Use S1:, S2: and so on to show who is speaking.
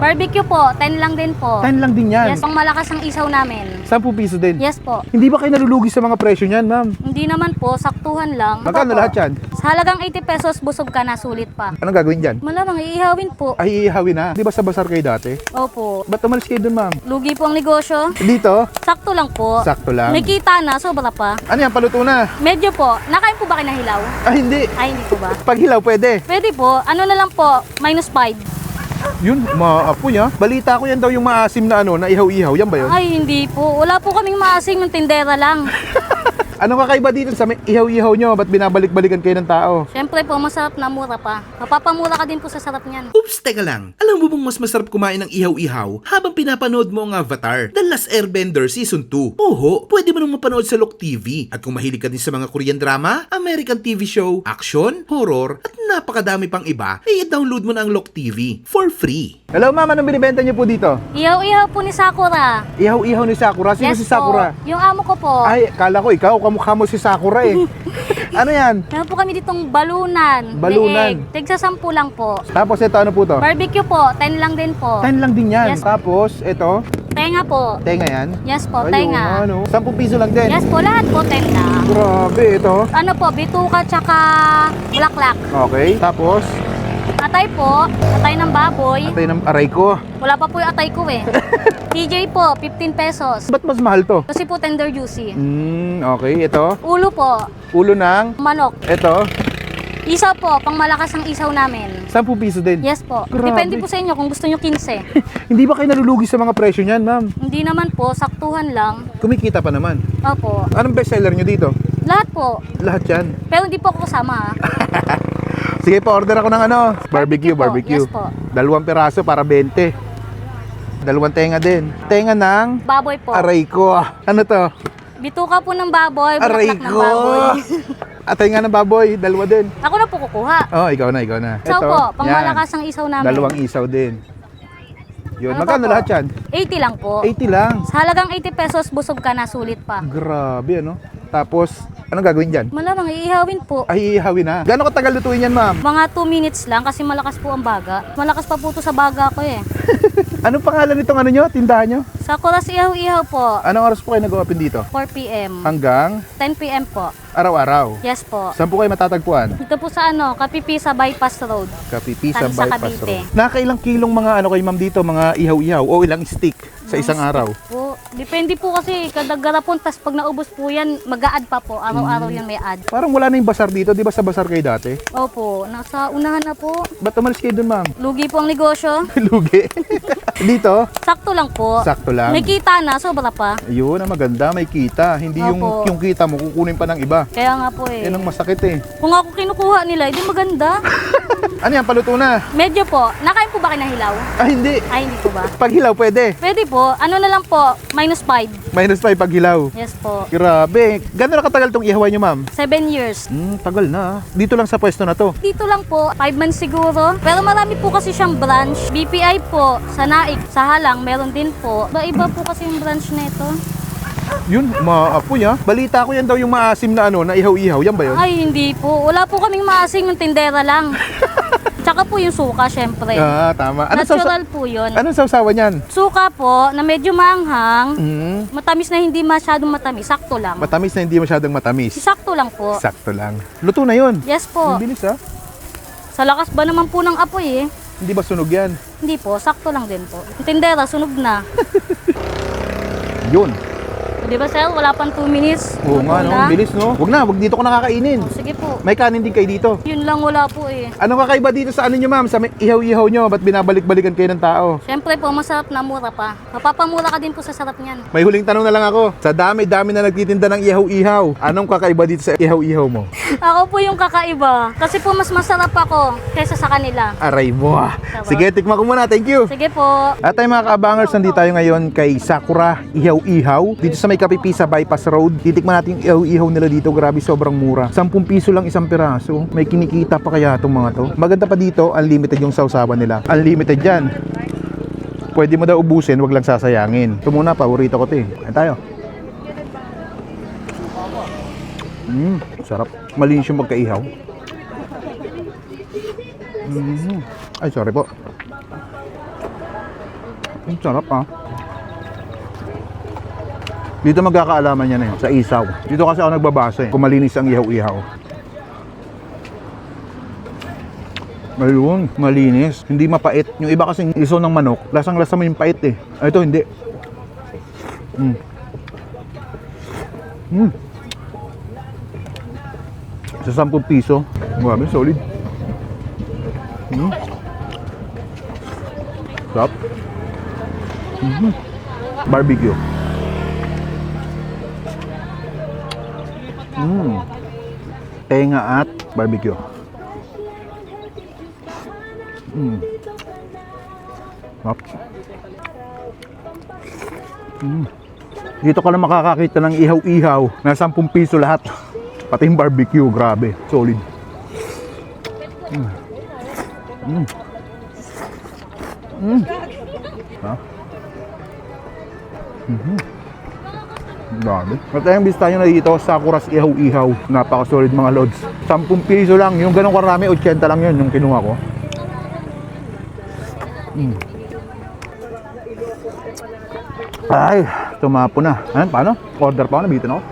S1: Barbecue po, 10 lang din po.
S2: 10 lang din yan.
S1: Yes, pang malakas ang isaw namin.
S2: 10 piso din.
S1: Yes po.
S2: Hindi ba kayo nalulugi sa mga presyo niyan, ma'am?
S1: Hindi naman po, saktuhan lang.
S2: Magkano
S1: Opo.
S2: lahat yan?
S1: Sa halagang 80 pesos, busog ka na, sulit pa.
S2: Anong gagawin dyan?
S1: Malamang iihawin po.
S2: Ay, iihawin na. Di ba sa basar kayo dati?
S1: Opo.
S2: Ba't umalis kayo dun, ma'am?
S1: Lugi po ang negosyo.
S2: Dito?
S1: Sakto lang po.
S2: Sakto lang.
S1: May kita na, sobra pa.
S2: Ano yan, paluto na?
S1: Medyo po. Nakain po ba kinahilaw?
S2: Ah, hindi.
S1: Ay, hindi po ba?
S2: Pag hilaw, pwede.
S1: Pwede po. Ano na lang po, -5.
S2: Yun, maapoy ha. Balita ko yan daw yung maasim na ano, na ihaw-ihaw. Yan ba yun?
S1: Ay, hindi po. Wala po kaming maasim, yung tindera lang.
S2: Anong kakaiba dito sa may ihaw-ihaw nyo? Ba't binabalik-balikan kayo ng tao?
S1: Siyempre po, masarap na mura pa. Mapapamura ka din po sa sarap niyan.
S3: Oops, teka lang. Alam mo bang mas masarap kumain ng ihaw-ihaw habang pinapanood mo ang Avatar, The Last Airbender Season 2? Oho, pwede mo nang mapanood sa Look TV. At kung mahilig ka din sa mga Korean drama, American TV show, action, horror, at napakadami pang iba, ay i-download mo na ang Look TV for free.
S2: Hello ma'am, anong binibenta nyo po dito?
S1: Ihaw-ihaw po ni Sakura.
S2: Ihaw-ihaw ni Sakura? Sino si Sakura?
S1: po. Yung amo ko po.
S2: Ay, kala ko ikaw, kamukha mo si Sakura eh. Ano yan?
S1: Meron po kami ditong balunan.
S2: Balunan.
S1: Leeg. Tigsa 10 lang po.
S2: Tapos ito, ano po to?
S1: Barbecue po, 10 lang din po.
S2: 10 lang din yan.
S1: Yes.
S2: Tapos, ito,
S1: Tenga po.
S2: tenga yan.
S1: Yes po,
S2: Ayun,
S1: tenga.
S2: ano, 10 piso lang din.
S1: Yes po, lahat po 10 lang.
S2: Grabe, ito.
S1: Ano po, bituka tsaka bulaklak.
S2: Okay, tapos,
S1: Atay po, atay ng baboy.
S2: atay ng aray ko.
S1: Wala pa po yung atay ko eh. TJ po, 15 pesos.
S2: Ba't mas mahal to?
S1: Kasi po tender juicy.
S2: Okay, ito.
S1: Ulo po,
S2: Ulo ng,
S1: manok.
S2: ito,
S1: Isaw po, pang malakas ang isaw namin.
S2: 10 piso din.
S1: Yes po.
S2: Grabe.
S1: Depende po sa inyo kung gusto nyo 15.
S2: Hindi ba kayo nalulugi sa mga presyo niyan, ma'am?
S1: Hindi naman po, saktuhan lang.
S2: Kumikita pa naman.
S1: Opo.
S2: Anong bestseller nyo dito?
S1: Lahat po.
S2: Lahat yan.
S1: Pero hindi po ako kasama ha.
S2: Sige po, order ako ng ano, barbecue,
S1: Barbecue
S2: barbecue.
S1: po. Yes po.
S2: 2 piraso para 20. 2 tenga din. Tenga ng
S1: Baboy po.
S2: aray ko. Ano to?
S1: Bituka po ng baboy,
S2: Aray
S1: bulaklak ng
S2: ko.
S1: baboy.
S2: Atay nga ng baboy, 2 din.
S1: Ako na po kukuha.
S2: Oh, ikaw na, ikaw na.
S1: Isaw po, pang
S2: yan.
S1: malakas ang isaw namin.
S2: 2 isaw din. Yun,
S1: Ano
S2: magkano
S1: pa po?
S2: lahat yan?
S1: 80 lang po.
S2: 80 lang.
S1: Sa halagang 80 pesos, busog ka na, sulit pa.
S2: Grabe, ano? Tapos, anong gagawin dyan?
S1: Malamang iihawin po.
S2: Ay, iihawin na. Gano'ng katagal lutuin yan, ma'am?
S1: Mga 2 minutes lang kasi malakas po ang baga. Malakas pa po to sa baga ko eh.
S2: Anong pangalan nitong ano nyo? Tindahan nyo?
S1: Sakura ihaw-ihaw po.
S2: Anong oras po kayo nag-open dito?
S1: 4 p.m.
S2: Hanggang
S1: 10 p.m. po.
S2: araw-araw.
S1: Yes po.
S2: Saan po kayo matatagpuan?
S1: Dito po sa ano, Kapipi sa Bypass Road.
S2: Kapipi sa
S1: Sa
S2: Bypass
S1: Cavite.
S2: Road. Nakailang kilong mga ano kayo ma'am dito? Mga ihaw-ihaw o ilang stick sa isang araw?
S1: Po, depende po kasi kada garapon, tas pag naubos po yan, mag-a-add pa po. Araw-araw yan may add.
S2: Parang wala na yung basar dito. Di ba sa basar kayo dati?
S1: Opo, nasa unahan na po.
S2: Ba't umalis kayo dun ma'am?
S1: Lugi po ang negosyo.
S2: Lugi. Dito?
S1: Sakto lang po.
S2: Sakto lang.
S1: May kita na, sobra pa.
S2: Ayun, ang maganda. May kita. Hindi
S1: Opo.
S2: yung kita mo kukunin pa ng iba.
S1: Kaya nga po eh.
S2: Yan ang masakit eh.
S1: Kung ako kinukuha nila, hindi maganda.
S2: Ano yan? Paluto na?
S1: Medyo po. Nakain po ba kinahilaw?
S2: Ah, hindi.
S1: Ay, hindi po ba?
S2: Pag hilaw, pwede.
S1: Pwede po. Ano na lang po, -5.
S2: -5 pag hilaw.
S1: Yes po.
S2: Grabe. Gano'n na katagal tong ihawan nyo, ma'am?
S1: 7 years.
S2: Tagal na. Dito lang sa pwesto na to.
S1: Dito lang po, 5 months siguro. Pero marami po kasi siyang branch. BPI po, sa Naik, sa Halang, meron din po. Iba po kasi yung branch nito.
S2: Yun, maapoy ha. Balita ko yan daw yung maasim na ano, na ihaw-ihaw. Yan ba yun?
S1: Ay, hindi po. Wala po kaming maasim, yung tindera lang. Tsaka po yung suka, syempre.
S2: Ah, tama.
S1: Natural po yun.
S2: Anong sausawan yan?
S1: Suka po, na medyo maanghang.
S2: Mm,
S1: Matamis na hindi masyadong matamis. Sakto lang.
S2: matamis na hindi masyadong matamis.
S1: Sakto lang po.
S2: Sakto lang. Luto na yun.
S1: Yes po.
S2: Ang bilis ha.
S1: Sa lakas ba naman po ng apoy eh?
S2: Hindi ba sunog yan?
S1: Hindi po, sakto lang din po. Yung tindera, sunog na.
S2: Yun.
S1: Di ba sir, wala pang 2 minutes.
S2: Oo
S1: Luto
S2: nga, no?
S1: na.
S2: Ang bilis, no? Huwag na, huwag dito ko nakakainin.
S1: Oh, sige po.
S2: May kanin din kayo dito.
S1: Yun lang wala po eh.
S2: Anong kakaiba dito sa ano nyo, ma'am? Sa may ihaw-ihaw nyo? Ba't binabalik-balikan kayo ng tao?
S1: Siyempre po, masarap na mura pa. Mapapamura ka din po sa sarap niyan.
S2: May huling tanong na lang ako. Sa dami-dami na nagtitinda ng ihaw-ihaw, anong kakaiba dito sa ihaw-ihaw mo?
S1: Ako po yung kakaiba. Kasi po mas masarap ako kaysa sa kanila.
S2: Aray mo ah. Sige, tikman ko muna. Thank you.
S1: Sige po.
S2: At tayo mga kaabangers, nandito tayo ngayon kay Sakura Ihaw-Ihaw. Dito sa may Kapipi sa Bypass Road. Titikman natin yung ihaw-ihaw nila dito. Grabe, sobrang mura. 10 piso lang isang piraso. May kinikita pa kaya itong mga to. Maganda pa dito, unlimited yung sausawan nila. Unlimited yan. Pwede mo daw ubusin, wag lang sasayangin. Ito muna, paborito ko to eh. Ayan tayo. Sarap. Malinis yung pagkaihaw. Ay, sorry po. Ang sarap ah. Dito magkakaalaman yan sa isaw. Dito kasi ako nagbabasa kung malinis ang ihaw-ihaw. Ayun, malinis. Hindi mapait. Yung iba kasing isaw ng manok, lasang-lasa mo yung pait eh. Ito hindi. Sa 10 piso. Grabe, solid. Sarap. Barbecue. Tenga at barbecue. Sarap. Dito ka lang makakakita ng ihaw-ihaw na 10 piso lahat. Pati yung barbecue, grabe. Solid. Ha? Grabe. At ayun, bis tayo na dito, Sakura's Ihaw-Ihaw. Napaka-solid mga lods. 10 piso lang. Yung ganong karami, 80 lang yun yung kinuha ko. Ay, tumapo na. Ayan, paano? Order pa ako, nabitin ako.